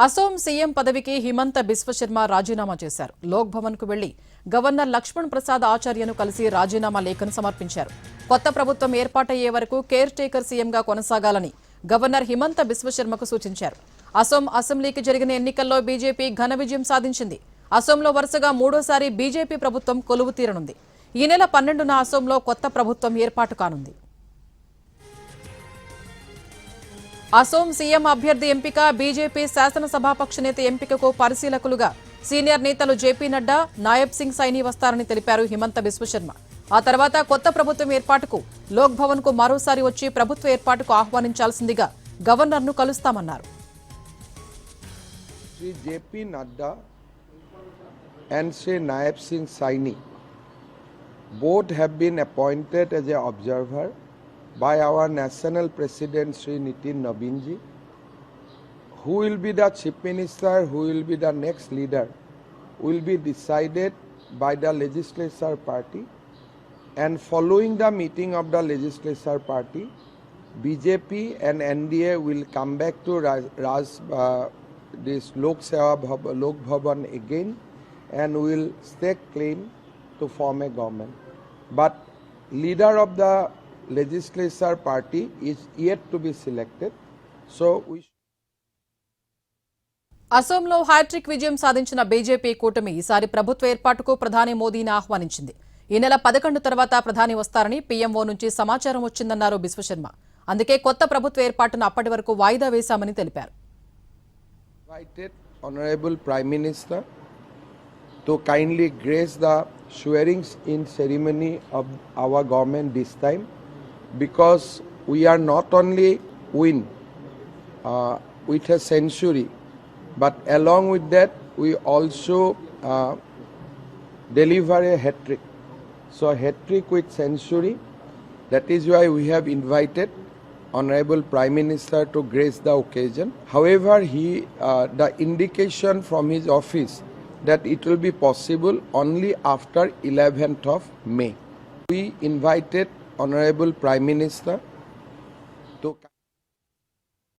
Assam CM పదవికి హిమంత బిశ్వ శర్మ రాజీనామా చేశారు. లోక్ భవన్ కు వెళ్లి గవర్నర్ లక్ష్మణ్ ప్రసాద్ ఆచార్యను కలిసి రాజీనామా లేఖను సమర్పించారు. కొత్త ప్రభుత్వం ఏర్పాటయ్యే వరకు కేర్ టేకర్ సీఎంగా కొనసాగాలని గవర్నర్ హిమంత బిశ్వ శర్మకు సూచించారు. అసోం అసెంబ్లీకి జరిగిన ఎన్నికల్లో బీజేపీ ఘన విజయం సాధించింది. అసోంలో వరుసగా మూడోసారి బీజేపీ ప్రభుత్వం కొలువు తీరనుంది. ఈ నెల 12న అసోంలో కొత్త ప్రభుత్వం ఏర్పాటు కానుంది. అసోం సీఎం అభ్యర్థి ఎంపిక, బీజేపీ శాసనసభాపక్ష నేత ఎంపికకు పరిశీలకులుగా సీనియర్ నేతలు జేపీ నడ్డా, నాయబ్ సింగ్ సైని వస్తారని తెలిపారు హిమంత బిశ్వ శర్మ. ఆ తర్వాత కొత్త ప్రభుత్వం ఏర్పాటుకు లోక్ భవన్ కు మరోసారి వచ్చి ప్రభుత్వ ఏర్పాటుకు ఆహ్వానించాల్సిందిగా గవర్నర్ను కలుస్తామన్నారు. Sri J.P. Nadda and Sri Naib Singh Saini both have been appointed as an observer by our national president Sri Nitin Nabinji. Who will be the chief minister, who will be the next leader will be decided by the legislature party, and following the meeting of the legislature party, BJP and NDA will come back to this Lok Bhavan again and will stake claim to form a government. But leader of the legislature party is yet to be selected. So we అసోంలో hat trick విజయం సాధించిన BJP కూటమి ఈసారి ప్రభుత్వ ఏర్పాటుకు ప్రధాని మోదీని ఆహ్వానించింది. ఈ నెల 11 తర్వాత ప్రధాని వస్తారని పీఎంఓ నుంచి సమాచారం వచ్చిందన్నారు బిశ్వ శర్మ. అందుకే కొత్త ప్రభుత్వ ఏర్పాటును అప్పటి వరకు వాయిదా వేశామని తెలిపారు. Invited Honorable Prime Minister to kindly grace the swearing-in ceremony of our government this time, because we are not only win with a century, but along with that we also deliver a hat-trick. So a hat-trick with century, that is why we have invited Honorable Prime Minister to grace the occasion. However, the indication from his office that it will be possible only after 11th of May. We invited Honorable Prime Minister to